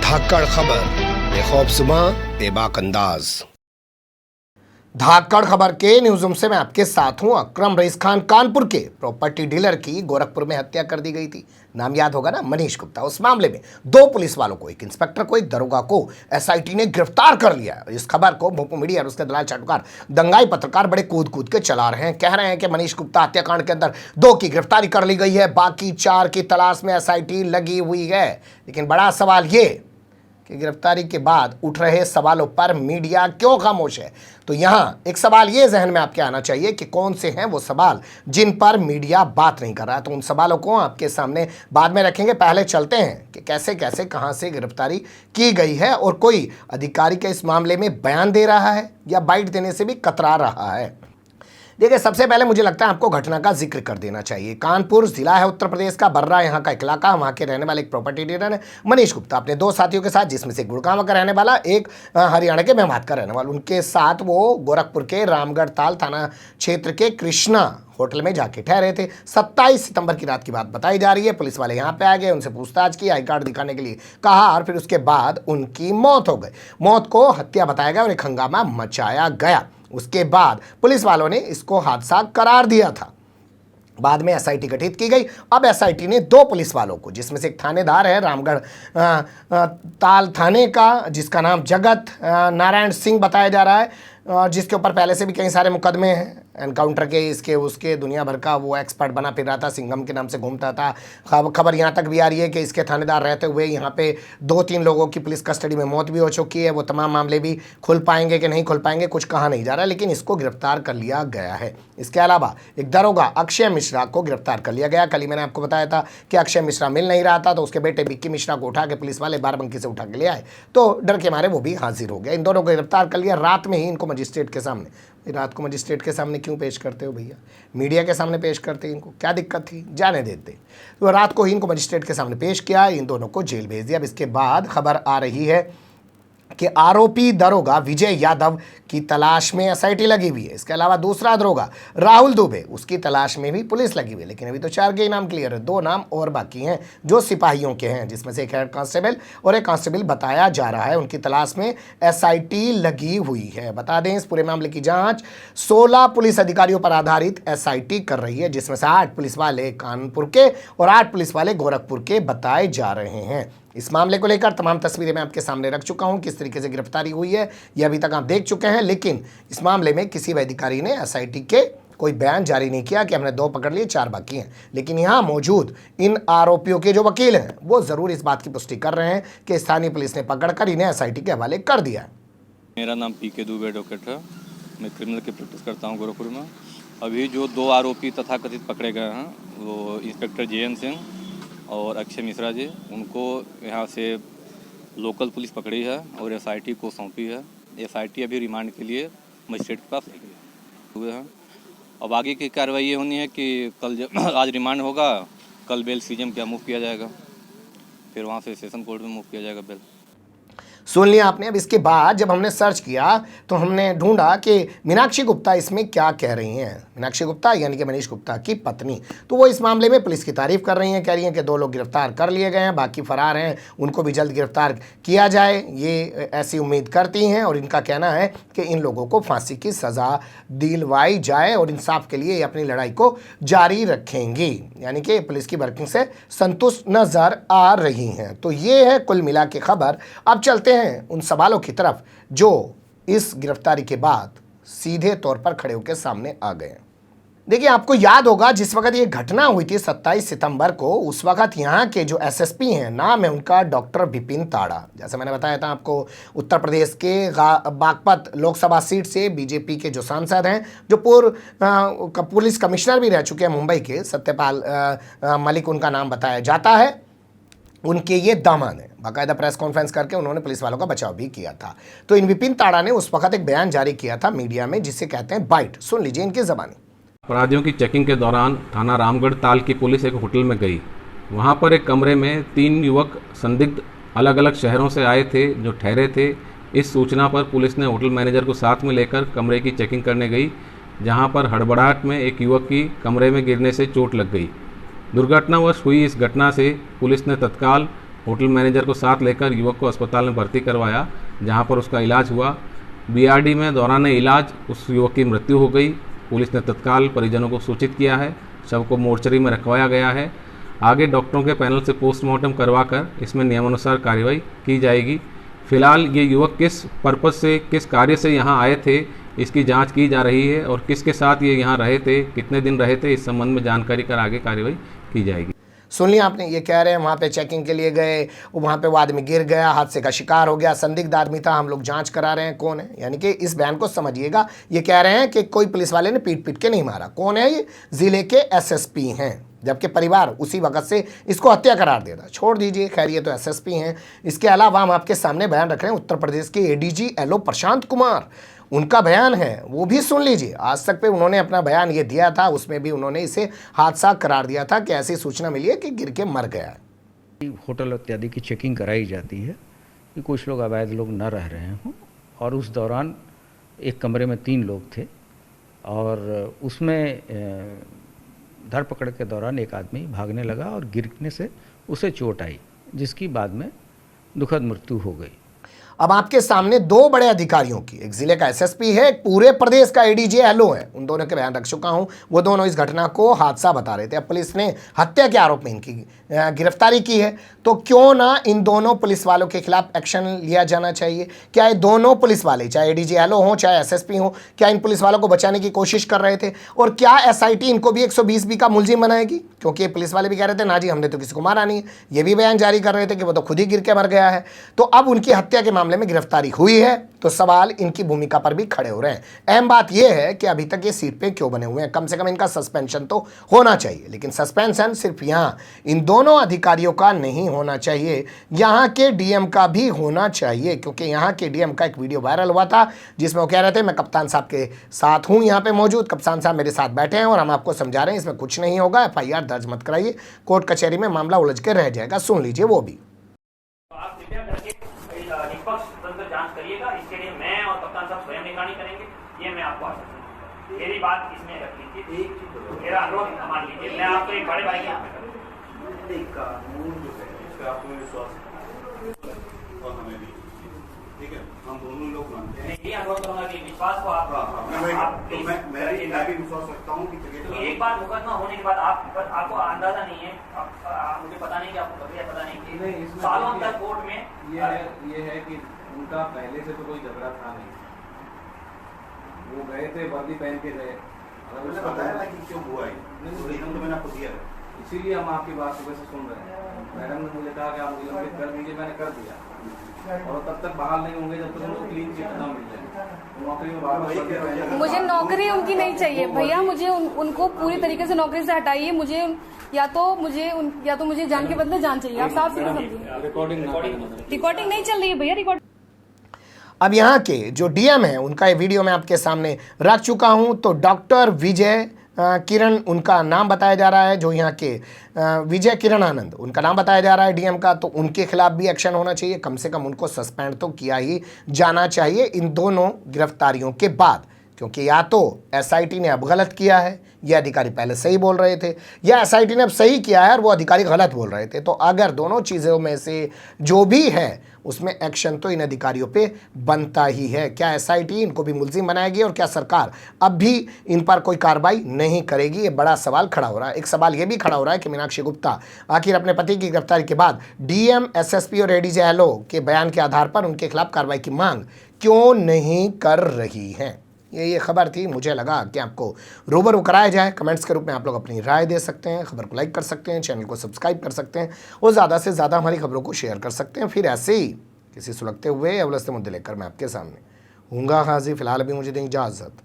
धाकड़ खबर, बेखौफजुमा बेबाक अंदाज। धाकड़ खबर के न्यूज रूम से मैं आपके साथ हूं। अकरम रईस खान कानपुर के प्रॉपर्टी डीलर की गोरखपुर में हत्या कर दी गई थी। नाम याद होगा ना, मनीष गुप्ता। उस मामले में 2 पुलिस वालों को, एक इंस्पेक्टर को, एक दरोगा को एसआईटी ने गिरफ्तार कर लिया। इस खबर को भोपू मीडिया और उसके दलाल चाटुकार दंगाई पत्रकार बड़े कूद कूद के चला रहे हैं। कह रहे हैं कि मनीष गुप्ता हत्याकांड के अंदर 2 की गिरफ्तारी कर ली गई है, बाकी 4 की तलाश में एसआईटी लगी हुई है। लेकिन बड़ा सवाल ये कि गिरफ्तारी के बाद उठ रहे सवालों पर मीडिया क्यों खामोश है। तो यहां एक सवाल ये जहन में आपके आना चाहिए कि कौन से हैं वो सवाल जिन पर मीडिया बात नहीं कर रहा है। तो उन सवालों को आपके सामने बाद में रखेंगे। पहले चलते हैं कि कैसे कैसे कहां से गिरफ्तारी की गई है और कोई अधिकारी के इस मामले में बयान दे रहा है या बाइट देने से भी कतरा रहा है। देखिए, सबसे पहले मुझे लगता है आपको घटना का जिक्र कर देना चाहिए। कानपुर जिला है उत्तर प्रदेश का, बर्रा यहाँ का एक इलाका। वहाँ के रहने वाले एक प्रॉपर्टी डीलर है मनीष गुप्ता, अपने 2 साथियों के साथ, जिसमें से एक गुड़गांव का रहने वाला, एक हरियाणा के मेवात का रहने वाला, उनके साथ वो गोरखपुर के रामगढ़ ताल थाना क्षेत्र के कृष्णा होटल में जाके ठहरे थे। 27 सितंबर की रात की बात बताई जा रही है। पुलिस वाले यहाँ पे आ गए, उनसे पूछताछ की, आई कार्ड दिखाने के लिए कहा और फिर उसके बाद उनकी मौत हो गई। मौत को हत्या बताया गया और एक हंगामा मचाया गया। उसके बाद पुलिस वालों ने इसको हादसा करार दिया था। बाद में एसआईटी गठित की गई। अब एसआईटी ने 2 पुलिस वालों को, जिसमें से एक थानेदार है रामगढ़ ताल थाने का, जिसका नाम जगत नारायण सिंह बताया जा रहा है, जिसके ऊपर पहले से भी कई सारे मुकदमे हैं, एनकाउंटर के, इसके उसके, दुनिया भर का वो एक्सपर्ट बना फिर रहा था, सिंघम के नाम से घूमता था। खबर यहाँ तक भी आ रही है कि इसके थानेदार रहते हुए यहाँ पे 2-3 लोगों की पुलिस कस्टडी में मौत भी हो चुकी है। वो तमाम मामले भी खुल पाएंगे कि नहीं खुल पाएंगे कुछ कहा नहीं जा रहा, लेकिन इसको गिरफ्तार कर लिया गया है। इसके अलावा एक दरोगा अक्षय मिश्रा को गिरफ्तार कर लिया गया। कल ही मैंने आपको बताया था कि अक्षय मिश्रा मिल नहीं रहा था, तो उसके बेटे विक्की मिश्रा को उठा के पुलिस वाले बाराबंकी से उठा के ले आए, तो डर के मारे वो भी हाजिर हो गया। इन दोनों को गिरफ्तार कर लिया। रात में ही इनको मजिस्ट्रेट के सामने, रात को मजिस्ट्रेट के सामने क्यों पेश करते हो भैया, मीडिया के सामने पेश करते, इनको क्या दिक्कत थी, जाने देते। तो रात को ही इनको मजिस्ट्रेट के सामने पेश किया, इन दोनों को जेल भेज दिया। अब इसके बाद खबर आ रही है कि आरोपी दरोगा विजय यादव की तलाश में एसआईटी लगी हुई है। इसके अलावा दूसरा दरोगा राहुल दुबे, उसकी तलाश में भी पुलिस लगी हुई है। लेकिन अभी तो 4 के ही नाम क्लियर है, 2 नाम और बाकी हैं जो सिपाहियों के हैं, जिसमें से एक हेड कांस्टेबल और एक कांस्टेबल बताया जा रहा है। उनकी तलाश में एसआईटी लगी हुई है। बता दें, इस पूरे मामले की जांच 16 पुलिस अधिकारियों पर आधारित एसआईटी कर रही है, जिसमें से 8 पुलिस वाले कानपुर के और 8 पुलिस वाले गोरखपुर के बताए जा रहे हैं। इस मामले को लेकर तमाम तस्वीरें मैं आपके सामने रख चुका हूं, किस तरीके से गिरफ्तारी हुई है ये अभी तक आप देख चुके हैं। लेकिन इस मामले में किसी भी अधिकारी ने एसआईटी के कोई बयान जारी नहीं किया कि हमने 2 पकड़ लिए, 4 बाकी हैं। लेकिन यहाँ मौजूद इन आरोपियों के जो वकील हैं वो जरूर इस बात की पुष्टि कर रहे हैं कि स्थानीय पुलिस ने पकड़कर इन्हें एसआईटी के हवाले कर दिया है। मेरा नाम पीके दुबे एडवोकेट है, मैं क्रिमिनल की प्रैक्टिस करता हूँ गोरखपुर में। अभी जो 2 आरोपी तथाकथित पकड़े गए हैं वो इंस्पेक्टर जेएन सिंह और अक्षय मिश्रा जी, उनको यहाँ से लोकल पुलिस पकड़ी है और एसआईटी को सौंपी है। एसआईटी अभी रिमांड के लिए मजिस्ट्रेट के पास ले गए हुए हैं। अब आगे की कार्रवाई ये होनी है कि कल आज रिमांड होगा, कल बेल सीएम क्या मूव किया जाएगा, फिर वहाँ से सेशन कोर्ट में मूव किया जाएगा बेल। सुन लिया आपने। अब इसके बाद जब हमने सर्च किया तो हमने ढूंढा कि मीनाक्षी गुप्ता इसमें क्या कह रही हैं। मीनाक्षी गुप्ता यानी कि मनीष गुप्ता की पत्नी, तो वो इस मामले में पुलिस की तारीफ कर रही हैं। कह रही हैं कि 2 लोग गिरफ्तार कर लिए गए हैं, बाकी फरार हैं, उनको भी जल्द गिरफ्तार किया जाए, ये ऐसी उम्मीद करती हैं। और इनका कहना है कि इन लोगों को फांसी की सज़ा दिलवाई जाए और इंसाफ के लिए ये अपनी लड़ाई को जारी रखेंगी, यानी कि पुलिस की वर्किंग से संतुष्ट नजर आ रही हैं। तो ये है कुल मिला के खबर। अब चलते हैं उन सवालों की तरफ जो इस गिरफ्तारी के बाद सीधे तौर पर खड़े होकर सामने आ गए। देखिए, आपको याद होगा जिस वक्त ये घटना हुई थी 27 सितंबर को, उस वक्त यहाँ के जो एसएसपी हैं, नाम है उनका डॉक्टर विपिन ताड़ा। जैसे मैंने बताया था आपको, उत्तर प्रदेश के बागपत लोकसभा सीट से बीजेपी के जो सांसद हैं, जो पूर्व पुलिस कमिश्नर भी रह चुके हैं मुंबई के, सत्यपाल मलिक उनका नाम बताया जाता है, उनके ये दामाद हैं। बाकायदा प्रेस कॉन्फ्रेंस करके उन्होंने पुलिस वालों का बचाव भी किया था। तो इन विपिन ताड़ा ने उस वक्त एक बयान जारी किया था मीडिया में, जिसे कहते हैं बाइट। सुन लीजिए इनकी ज़बानी। अपराधियों की चेकिंग के दौरान थाना रामगढ़ ताल की पुलिस एक होटल में गई। वहां पर एक कमरे में 3 युवक संदिग्ध अलग अलग शहरों से आए थे जो ठहरे थे। इस सूचना पर पुलिस ने होटल मैनेजर को साथ में लेकर कमरे की चेकिंग करने गई, जहां पर हड़बड़ाहट में एक युवक की कमरे में गिरने से चोट लग गई। दुर्घटनावश हुई इस घटना से पुलिस ने तत्काल होटल मैनेजर को साथ लेकर युवक को अस्पताल में भर्ती करवाया, जहां पर उसका इलाज हुआ। बीआरडी में दौरान इलाज उस युवक की मृत्यु हो गई। पुलिस ने तत्काल परिजनों को सूचित किया है। शव को मोर्चरी में रखवाया गया है। आगे डॉक्टरों के पैनल से पोस्टमार्टम करवाकर इसमें नियमानुसार कार्रवाई की जाएगी। फिलहाल ये युवक किस पर्पज़ से, किस कार्य से यहाँ आए थे, इसकी जांच की जा रही है और किसके साथ ये यहाँ रहे थे, कितने दिन रहे थे, इस संबंध में जानकारी कर आगे कार्रवाई की जाएगी। सुन लिया आपने, ये कह रहे हैं वहाँ पे चेकिंग के लिए गए, वहाँ पे वो आदमी गिर गया, हादसे का शिकार हो गया, संदिग्ध आदमी था, हम लोग जांच करा रहे हैं कौन है। यानी कि इस बयान को समझिएगा, ये कह रहे हैं कि कोई पुलिस वाले ने पीट पीट के नहीं मारा। कौन है ये? जिले के एसएसपी हैं, जबकि परिवार उसी वक्त से इसको हत्या करार देता। छोड़ दीजिए, खैर ये तो एसएसपी हैं। इसके अलावा हम आपके सामने बयान रख रहे हैं उत्तर प्रदेश के एडीजी एलओ प्रशांत कुमार, उनका बयान है, वो भी सुन लीजिए। आज तक पे उन्होंने अपना बयान ये दिया था, उसमें भी उन्होंने इसे हादसा करार दिया था कि ऐसी सूचना मिली है कि गिर के मर गया है। होटल इत्यादि की चेकिंग कराई जाती है कि कुछ लोग अवैध लोग न रह रहे हों, और उस दौरान एक कमरे में 3 लोग थे और उसमें धरपकड़ के दौरान एक आदमी भागने लगा और गिरने से उसे चोट आई, जिसकी बाद में दुखद मृत्यु हो गई। अब आपके सामने 2 बड़े अधिकारियों की, एक जिले का एसएसपी है, एक पूरे प्रदेश का एडीजी एलओ है, उन दोनों के बयान रख चुका हूं। वो दोनों इस घटना को हादसा बता रहे थे। अब पुलिस ने हत्या के आरोप में इनकी गिरफ्तारी की है, तो क्यों ना इन दोनों पुलिस वालों के खिलाफ एक्शन लिया जाना चाहिए। क्या ये दोनों पुलिस वाले, चाहे एडीजी एलओ हो चाहे एसएसपी हो, क्या इन पुलिस वालों को बचाने की कोशिश कर रहे थे? और क्या एसआईटी इनको भी 120B का मुलजिम बनाएगी? क्योंकि ये पुलिस वाले भी कह रहे थे ना जी हमने तो किसी को मारा नहीं है, ये भी बयान जारी कर रहे थे कि वो तो खुद ही गिर के मर गया है। तो अब उनकी हत्या के मामले में गिरफ्तारी हुई है, तो सवाल इनकी भूमिका पर भी खड़े हो रहे हैं। अहम बात यह है कि अभी तक ये सीट पे क्यों बने हुए हैं। कम से कम इनका सस्पेंशन तो होना चाहिए, लेकिन सस्पेंशन सिर्फ यहां इन दोनों अधिकारियों का नहीं होना चाहिए, यहां के डीएम का भी होना चाहिए। क्योंकि यहां के डीएम का एक वीडियो वायरल हुआ था जिसमें वो कह रहे थे मैं कप्तान साहब के साथ हूं, यहां पे मौजूद कप्तान साहब मेरे साथ बैठे हैं और हम आपको समझा रहे हैं इसमें कुछ नहीं होगा, एफआईआर दर्ज मत कराइए, कोर्ट कचहरी में मामला उलझ के रह जाएगा। सुन लीजिए वो भी। जांच करिएगा, इसके लिए मैं और कप्तान साहब स्वयं निगरानी करेंगे, ये मैं आपको आश्वासन दूं। मेरी बात इसमें रख लीजिए, मेरा अनुरोध मान लीजिए, मैं आपको एक बड़े भाई के रूप में करूंगा। कानून जो है इस पर आपको विश्वास और हमें भी, ठीक है, हम दोनों लोग मानते हैं। ये अनुरोध करूंगा कि विश्वास को आप मैं भी विश्वास रखता हूँ कि एक बार मुकदमा होने के बाद आपको अंदाजा नहीं है, मुझे पता नहीं कि आपको पता नहीं कि सालों तक कोर्ट में ये है कि उनका पहले से तो कोई झगड़ा था नहीं, वो गए थे वर्दी पहन के गए, बताया ना कि क्यों हुआ है, मैंने आपको दिया है, इसीलिए हम आपकी बात सुबह से सुन रहे हैं। मैडम ने मुझे कहा कि आप मुझे लंबित कर दीजिए, मैंने कर दिया, और तब तक बहाल नहीं होंगे जब तक उनको क्लीन चिट ना मिल जाए। नौकरी में बार मुझे नौकरी उनकी नहीं चाहिए भैया, मुझे उनको पूरी तरीके से नौकरी से हटाइए। मुझे या तो मुझे जान के बदले जान चाहिए। आप साफ सीधे समझिए। रिकॉर्डिंग नहीं चल रही है भैया, रिकॉर्डिंग। अब यहाँ के जो डीएम है उनका ये वीडियो मैं आपके सामने रख चुका हूँ। तो डॉक्टर विजय किरण उनका नाम बताया जा रहा है, जो यहाँ के विजय किरण आनंद उनका नाम बताया जा रहा है डीएम का। तो उनके खिलाफ भी एक्शन होना चाहिए, कम से कम उनको सस्पेंड तो किया ही जाना चाहिए इन दोनों गिरफ्तारियों के बाद। क्योंकि या तो एसआईटी ने अब गलत किया है, ये अधिकारी पहले सही बोल रहे थे, या एसआईटी ने अब सही किया है और वो अधिकारी गलत बोल रहे थे। तो अगर दोनों चीज़ों में से जो भी है उसमें एक्शन तो इन अधिकारियों पे बनता ही है। क्या एसआईटी इनको भी मुलजिम बनाएगी और क्या सरकार अब भी इन पर कोई कार्रवाई नहीं करेगी? ये बड़ा सवाल खड़ा हो रहा है। एक सवाल ये भी खड़ा हो रहा है कि मीनाक्षी गुप्ता आखिर अपने पति की गिरफ्तारी के बाद डीएम, एसएसपी और एडीजी एलओ के बयान के आधार पर उनके खिलाफ कार्रवाई की मांग क्यों नहीं कर रही हैं? ये खबर थी, मुझे लगा कि आपको रूबरू कराया जाए। कमेंट्स के रूप में आप लोग अपनी राय दे सकते हैं, खबर को लाइक कर सकते हैं, चैनल को सब्सक्राइब कर सकते हैं और ज़्यादा से ज़्यादा हमारी खबरों को शेयर कर सकते हैं। फिर ऐसे ही किसी सुलगते हुए या उलझते मुद्दे लेकर मैं आपके सामने हूँगा हाजिर। फिलहाल अभी मुझे दें इजाज़त।